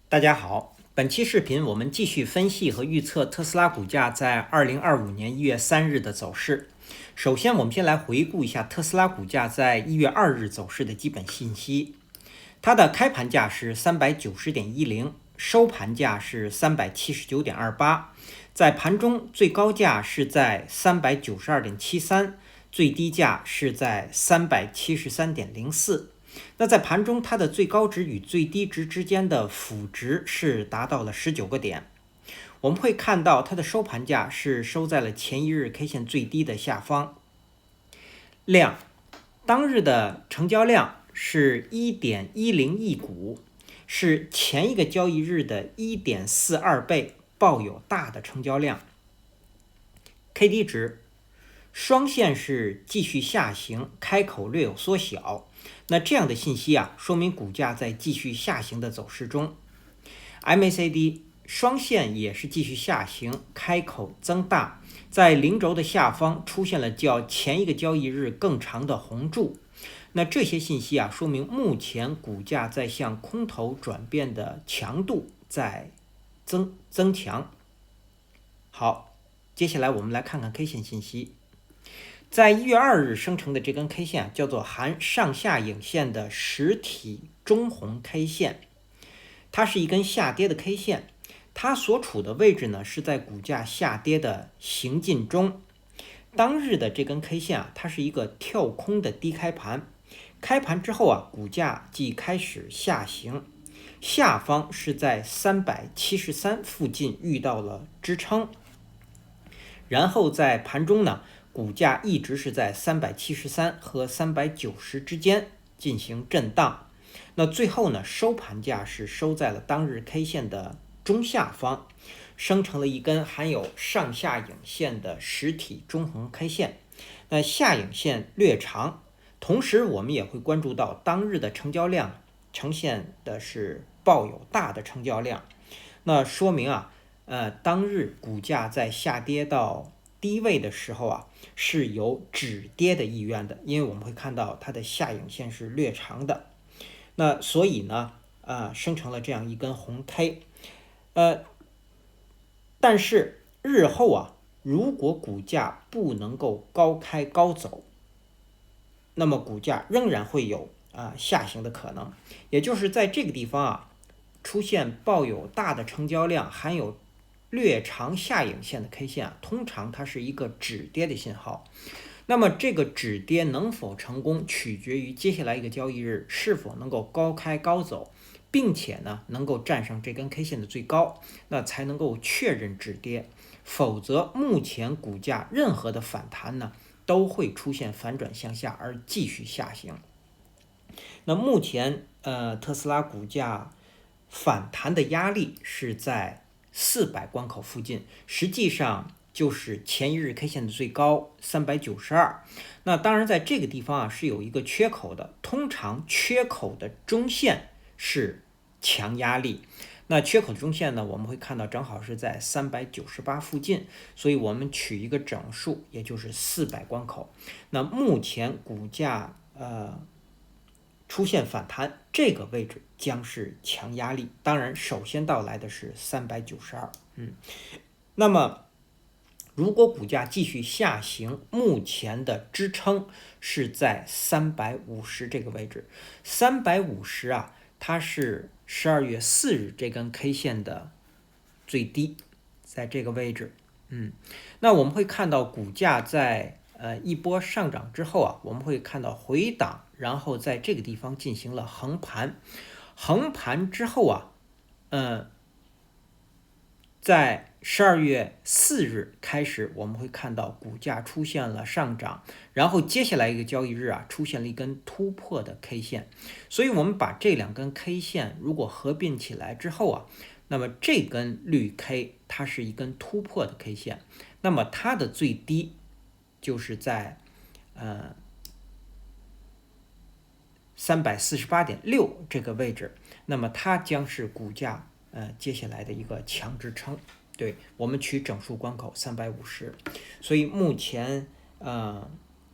大家好，本期视频我们继续分析和预测特斯拉股价在2025年1月3日的走势。首先，我们先来回顾一下特斯拉股价在1月2日走势的基本信息。它的开盘价是390.10，收盘价是379.28，在盘中最高价是在392.73，最低价是在373.04。那在盘中，它的最高值与最低值之间的幅值是达到了19个点。我们会看到它的收盘价是收在了前一日 K 线最低的下方。量，当日的成交量是 1.10 亿股，是前一个交易日的 1.42 倍，抱有大的成交量。KD 值，双线是继续下行，开口略有缩小。那这样的信息说明股价在继续下行的走势中。MACD 双线也是继续下行，开口增大，在零轴的下方出现了较前一个交易日更长的红柱。那这些信息说明目前股价在向空头转变的强度在增强。好，接下来我们来看看 K 线信息。在1月2日生成的这根 K 线叫做含上下影线的实体中红 K 线，它是一根下跌的 K 线，它所处的位置呢是在股价下跌的行进中。当日的这根 K 线它是一个跳空的低开盘，开盘之后股价即开始下行，下方是在373附近遇到了支撑，然后在盘中呢，股价一直是在373和390之间进行震荡。那最后呢，收盘价是收在了当日 K 线的中下方，生成了一根含有上下影线的实体中红 K 线。那下影线略长，同时我们也会关注到当日的成交量呈现的是抱有大的成交量，那说明当日股价在下跌到低位的时候是有止跌的意愿的，因为我们会看到它的下影线是略长的，那所以呢生成了这样一根红 K。但是日后如果股价不能够高开高走，那么股价仍然会有下行的可能，也就是在这个地方出现抱有大的成交量，含有略长下影线的 K 线通常它是一个止跌的信号。那么这个止跌能否成功，取决于接下来一个交易日是否能够高开高走，并且呢能够站上这根 K 线的最高，那才能够确认止跌。否则目前股价任何的反弹呢都会出现反转向下而继续下行。那目前特斯拉股价反弹的压力是在400关口附近，实际上就是前一日 K 线的最高392。那当然在这个地方是有一个缺口的，通常缺口的中线是强压力，那缺口的中线呢我们会看到正好是在398附近，所以我们取一个整数，也就是400关口。那目前股价出现反弹，这个位置将是强压力，当然首先到来的是392。那么如果股价继续下行，目前的支撑是在350这个位置。350它是12月4日这根 K 线的最低，在这个位置。那我们会看到股价在一波上涨之后我们会看到回档，然后在这个地方进行了横盘。横盘之后在12月4日开始，我们会看到股价出现了上涨，然后接下来一个交易日出现了一根突破的 K 线。所以我们把这两根 K 线如果合并起来之后那么这根绿 K 它是一根突破的 K 线，那么它的最低就是在348.6这个位置，那么它将是股价接下来的一个强支撑。对，我们取整数关口350，所以目前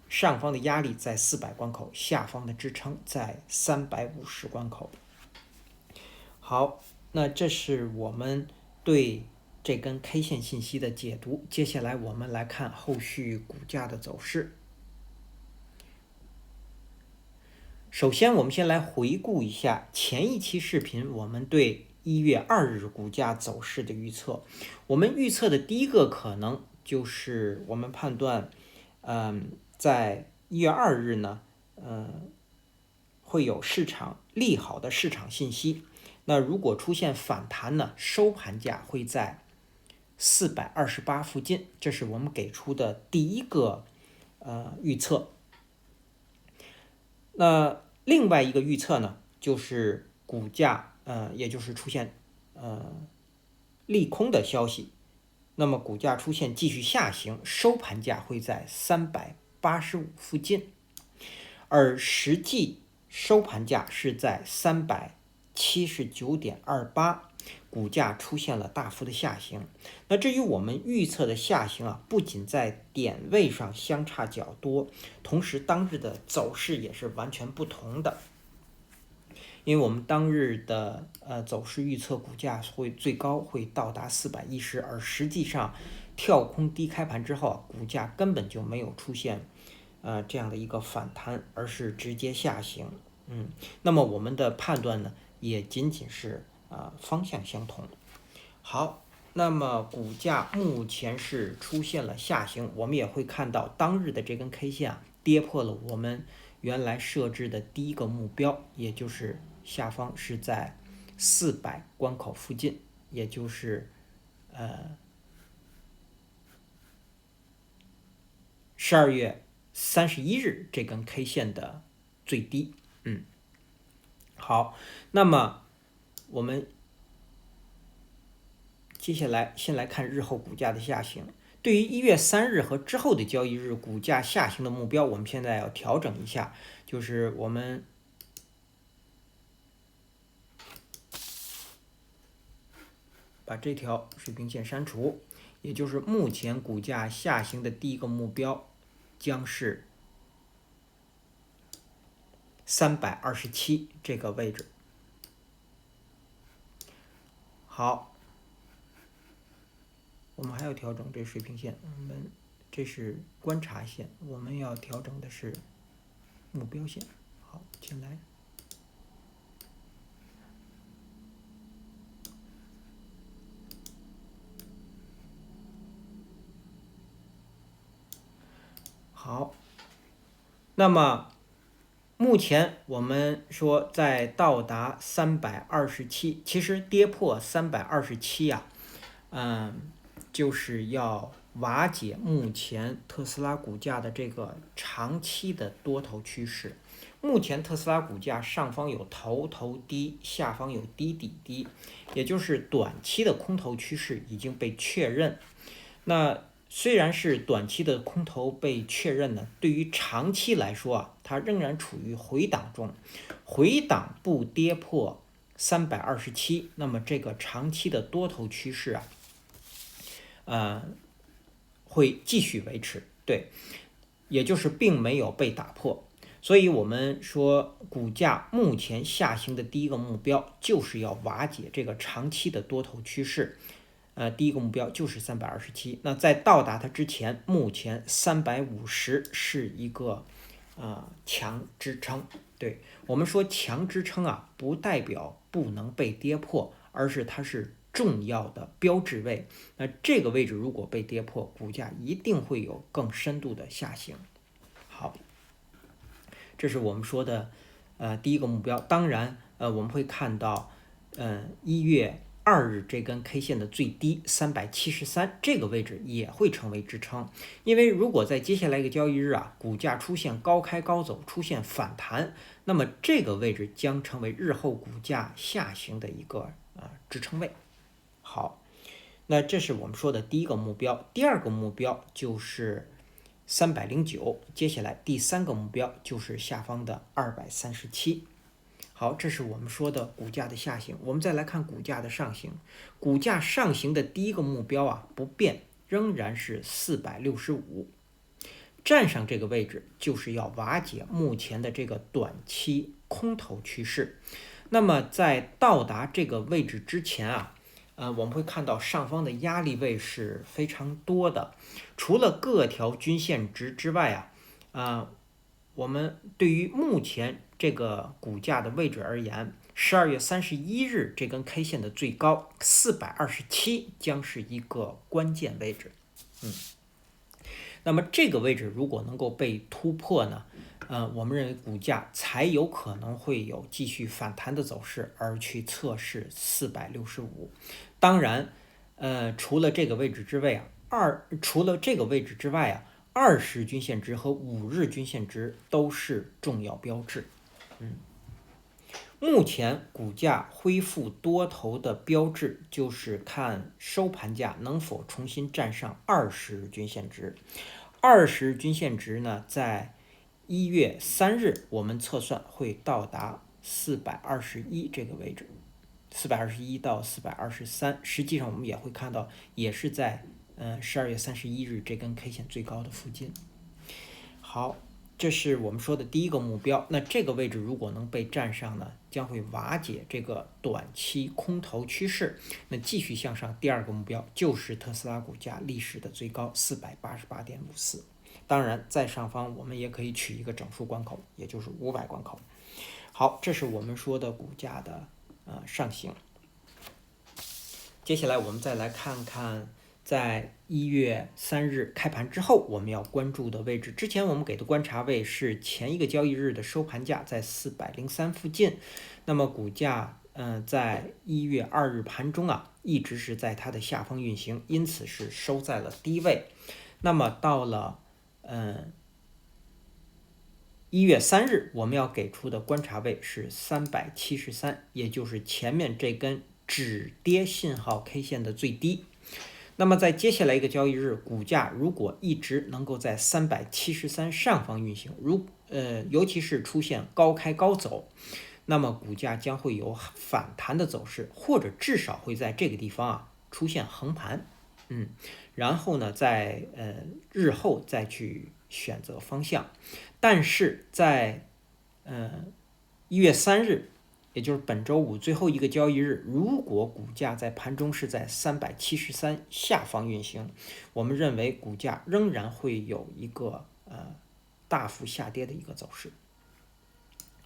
上方的压力在400关口，下方的支撑在350关口。好，那这是我们对这根 K 线信息的解读。接下来我们来看后续股价的走势。首先，我们先来回顾一下前一期视频我们对1月2日股价走势的预测。我们预测的第一个可能就是我们判断，在1月2日呢，会有市场利好的市场信息。那如果出现反弹呢，收盘价会在428附近，这是我们给出的第一个预测。那另外一个预测呢，就是股价也就是出现利空的消息，那么股价出现继续下行，收盘价会在385附近，而实际收盘价是在379.28，股价出现了大幅的下行。那至于我们预测的下行啊，不仅在点位上相差较多，同时当日的走势也是完全不同的。因为我们当日的走势预测股价最高会到达410，而实际上跳空低开盘之后，股价根本就没有出现这样的一个反弹，而是直接下行。那么我们的判断呢，也仅仅是方向相同。好，那么股价目前是出现了下行，我们也会看到当日的这根 K 线跌破了我们原来设置的第一个目标，也就是下方是在400关口附近，也就是12月31日这根 K 线的最低。好，那么我们接下来先来看日后股价的下行。对于1月3日和之后的交易日股价下行的目标，我们现在要调整一下，就是我们把这条水平线删除，也就是目前股价下行的第一个目标将是327这个位置。好，我们还要调整这水平线，这是观察线，我们要调整的是目标线。好，进来。好，那么目前我们说在到达327，其实跌破327就是要瓦解目前特斯拉股价的这个长期的多头趋势。目前特斯拉股价上方有头低，下方有低底低，也就是短期的空头趋势已经被确认。那虽然是短期的空头被确认呢，对于长期来说它仍然处于回档中，回档不跌破327，那么这个长期的多头趋势会继续维持，对，也就是并没有被打破。所以我们说股价目前下行的第一个目标就是要瓦解这个长期的多头趋势。第一个目标就是327。那在到达它之前，目前350是一个强支撑。对，我们说强支撑不代表不能被跌破，而是它是重要的标志位。那这个位置如果被跌破，股价一定会有更深度的下行。好，这是我们说的第一个目标。当然我们会看到1月2日这根 K 线的最低373这个位置也会成为支撑，因为如果在接下来一个交易日股价出现高开高走，出现反弹，那么这个位置将成为日后股价下行的一个支撑位。好，那这是我们说的第一个目标。第二个目标就是309，接下来第三个目标就是下方的237。好，这是我们说的股价的下行。我们再来看股价的上行。股价上行的第一个目标不变，仍然是465。站上这个位置就是要瓦解目前的这个短期空头趋势。那么在到达这个位置之前啊，我们会看到上方的压力位是非常多的。除了各条均线值之外啊，我们对于目前这个股价的位置而言，12月31日这根 K 线的最高427将是一个关键位置。那么这个位置如果能够被突破呢，我们认为股价才有可能会有继续反弹的走势，而去测试465。当然，除了这个位置之外20均线值和5日均线值都是重要标志。目前股价恢复多头的标志就是看收盘价能否重新站上20日均线值。20日均线值呢，在1月3日我们测算会到达421这个位置，421到423。实际上我们也会看到，也是在12月31日这根 K 线最高的附近。好，这是我们说的第一个目标。那这个位置如果能被站上呢，将会瓦解这个短期空头趋势。那继续向上，第二个目标就是特斯拉股价历史的最高488.54。当然，在上方我们也可以取一个整数关口，也就是500关口。好，这是我们说的股价的上行。接下来我们再来看看在1月3日开盘之后我们要关注的位置。之前我们给的观察位是前一个交易日的收盘价在403附近。那么股价在1月2日盘中一直是在它的下方运行，因此是收在了低位。那么到了1月3日我们要给出的观察位是373，也就是前面这根止跌信号 K 线的最低。那么在接下来一个交易日，股价如果一直能够在373上方运行，尤其是出现高开高走，那么股价将会有反弹的走势，或者至少会在这个地方出现横盘。然后呢，在日后再去选择方向。但是在1月3日，也就是本周五最后一个交易日，如果股价在盘中是在373下方运行，我们认为股价仍然会有一个大幅下跌的一个走势。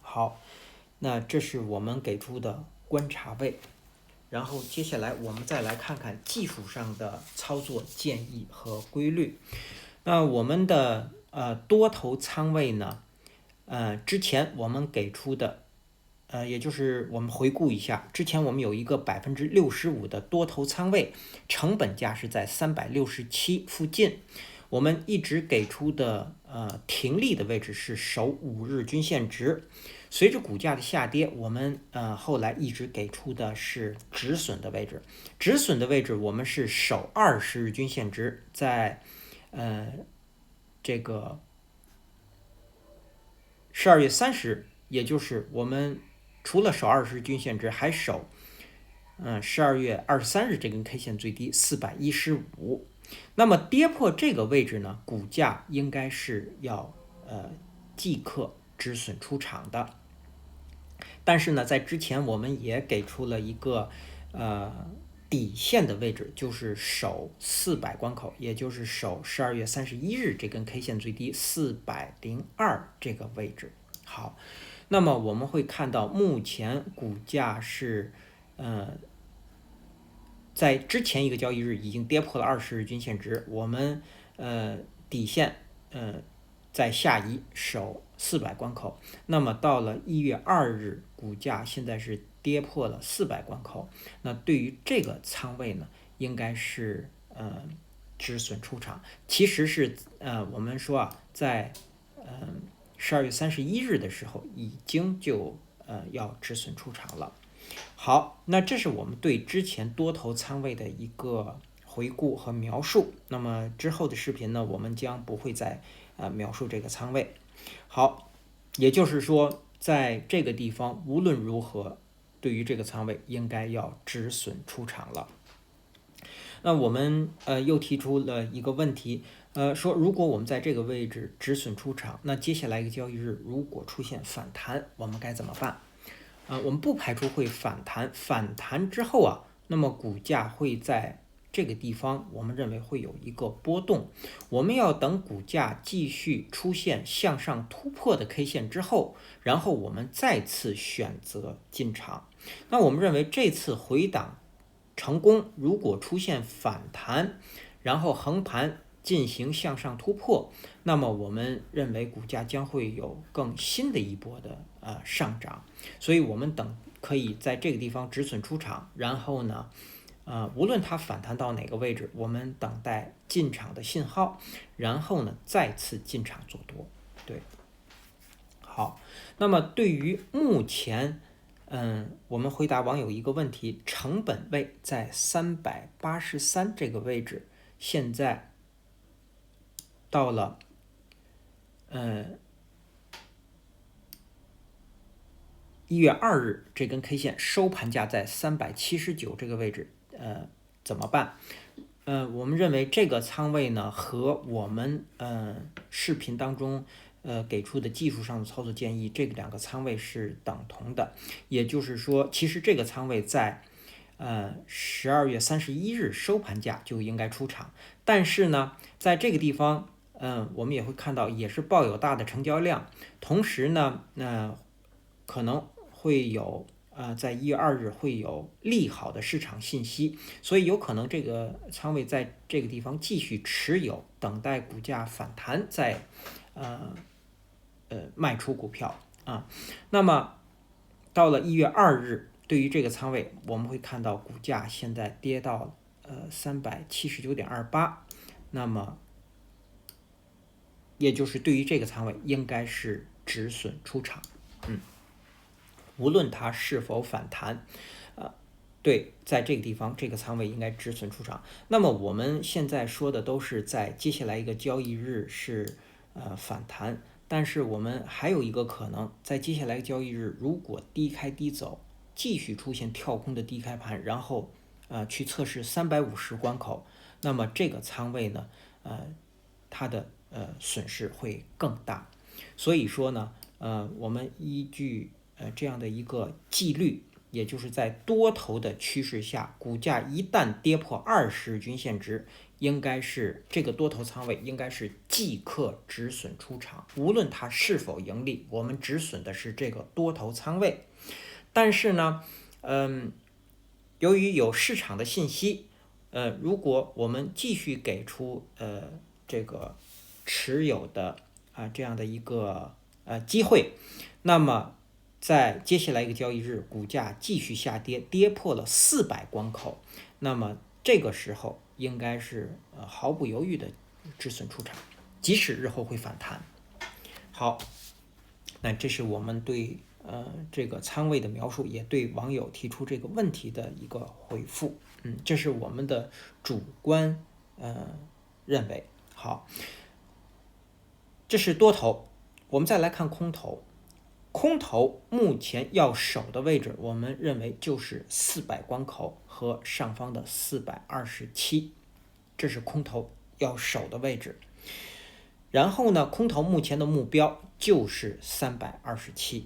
好，那这是我们给出的观察位。然后接下来我们再来看看技术上的操作建议和规律。那我们的多头仓位呢，之前我们给出的也就是我们回顾一下，之前我们有一个65%的多头仓位，成本价是在367附近。我们一直给出的停利的位置是守5日均线值。随着股价的下跌，我们后来一直给出的是止损的位置。止损的位置我们是守20日均线值，在这个12月30日，也就是我们除了守20日均线值，还守12月23日这根 K 线最低415。那么跌破这个位置呢，股价应该是要即刻止损出场的。但是呢，在之前我们也给出了一个底线的位置，就是守400关口，也就是守12月31日这根 K 线最低402这个位置。好，那么我们会看到目前股价是在之前一个交易日已经跌破了20日均线值，我们底线在下移守400关口。那么到了1月2日，股价现在是跌破了400关口。那对于这个仓位呢，应该是止损出场。其实是我们说在12月31日的时候已经就要止损出场了。好，那这是我们对之前多头仓位的一个回顾和描述。那么之后的视频呢，我们将不会再描述这个仓位。好，也就是说在这个地方无论如何对于这个仓位应该要止损出场了。那我们又提出了一个问题，说如果我们在这个位置止损出场，那接下来一个交易日如果出现反弹，我们该怎么办？我们不排除会反弹，反弹之后啊，那么股价会在这个地方，我们认为会有一个波动。我们要等股价继续出现向上突破的 K 线之后，然后我们再次选择进场。那我们认为这次回档成功，如果出现反弹，然后横盘进行向上突破，那么我们认为股价将会有更新的一波的上涨，所以我们可以在这个地方止损出场，然后呢，无论它反弹到哪个位置，我们等待进场的信号，然后呢再次进场做多。对，好，那么对于目前，我们回答网友一个问题，成本位在383这个位置，现在到了1月2日这根 K 线收盘价在379这个位置，怎么办？我们认为这个仓位呢和我们视频当中给出的技术上的操作建议，这两个仓位是等同的，也就是说，其实这个仓位在12月31日收盘价就应该出场，但是呢，在这个地方，我们也会看到也是抱有大的成交量，同时呢，可能会有在1月2日会有利好的市场信息，所以有可能这个仓位在这个地方继续持有，等待股价反弹再卖出股票啊。那么到了1月2日，对于这个仓位，我们会看到股价现在跌到379.28，那么也就是对于这个仓位应该是止损出场，无论它是否反弹，对，在这个地方这个仓位应该止损出场。那么我们现在说的都是在接下来一个交易日是反弹，但是我们还有一个可能，在接下来交易日如果低开低走，继续出现跳空的低开盘，然后去测试350关口，那么这个仓位呢，它的损失会更大。所以说呢，我们依据这样的一个纪律，也就是在多头的趋势下，股价一旦跌破20日均线值，应该是这个多头仓位应该是即刻止损出场，无论它是否盈利，我们止损的是这个多头仓位。但是呢，由于有市场的信息，如果我们继续给出这个持有的这样的一个机会，那么在接下来一个交易日，股价继续下跌，跌破了400关口，那么这个时候应该是毫不犹豫的止损出场，即使日后会反弹。好，那这是我们对这个仓位的描述，也对网友提出这个问题的一个回复。这是我们的主观认为。好，这是多头，我们再来看空头。空头目前要守的位置，我们认为就是400关口和上方的427，这是空头要守的位置。然后呢，空头目前的目标就是327。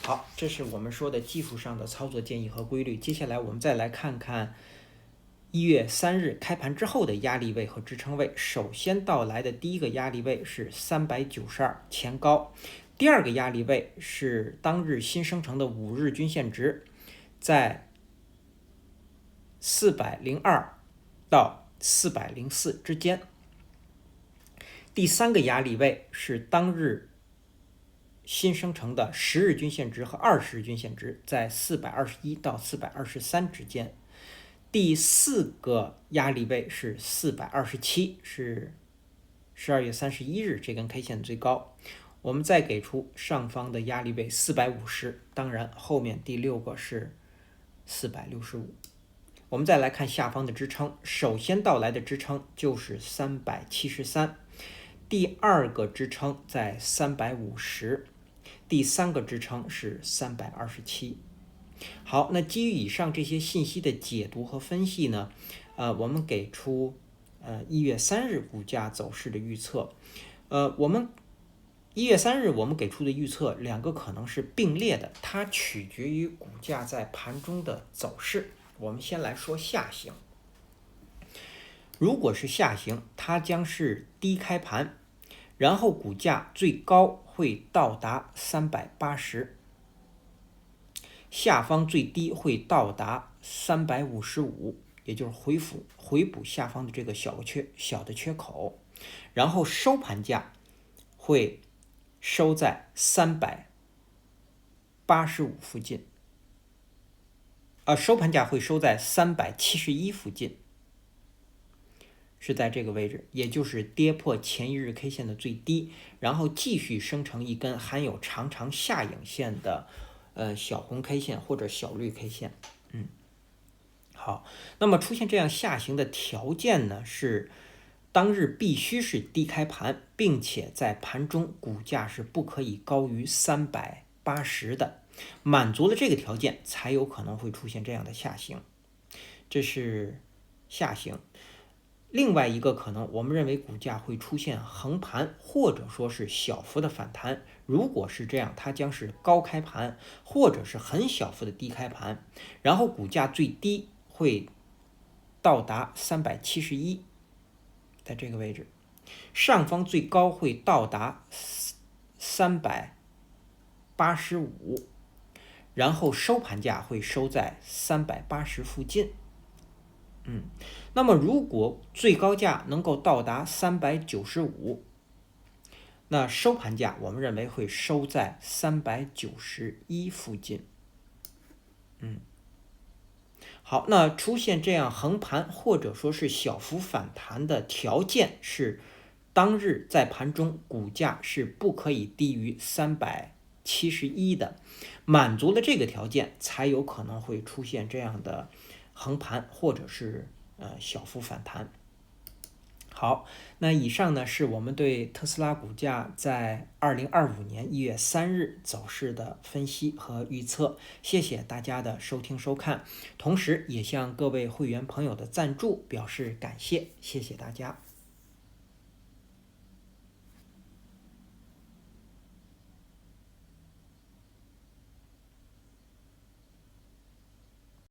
好，这是我们说的技术上的操作建议和规律。接下来我们再来看看1月3日开盘之后的压力位和支撑位。首先到来的第一个压力位是392前高，第二个压力位是当日新生成的5日均线值，在402到404之间。第三个压力位是当日新生成的10日均线值和20日均线值，在421到423之间。第四个压力位是427，是12月31日这根 K 线最高。我们再给出上方的压力位450，当然后面第六个是465。我们再来看下方的支撑，首先到来的支撑就是373，第二个支撑在350，第三个支撑是327。好，那基于以上这些信息的解读和分析呢，我们给出1月3日股价走势的预测。我们1月3日我们给出的预测两个可能是并列的，它取决于股价在盘中的走势。我们先来说下行，如果是下行，它将是低开盘，然后股价最高会到达380，下方最低会到达355，也就是回补下方的这个小的缺口，然后收盘价会收在385附近，收盘价会收在371附近，是在这个位置，也就是跌破前一日 K 线的最低，然后继续生成一根含有长长下影线的小红 K 线或者小绿 K 线。好，那么出现这样下行的条件呢，是当日必须是低开盘，并且在盘中股价是不可以高于380的，满足了这个条件才有可能会出现这样的下行，这是下行。另外一个可能，我们认为股价会出现横盘或者说是小幅的反弹，如果是这样，它将是高开盘或者是很小幅的低开盘，然后股价最低会到达371，在这个位置，上方最高会到达385，然后收盘价会收在380附近。那么如果最高价能够到达395，那收盘价我们认为会收在391附近。好，那出现这样横盘或者说是小幅反弹的条件是，当日在盘中股价是不可以低于371的，满足了这个条件才有可能会出现这样的横盘或者是小幅反弹。好，那以上呢是我们对特斯拉股价在2025年1月3日走势的分析和预测，谢谢大家的收听收看，同时也向各位会员朋友的赞助表示感谢，谢谢大家。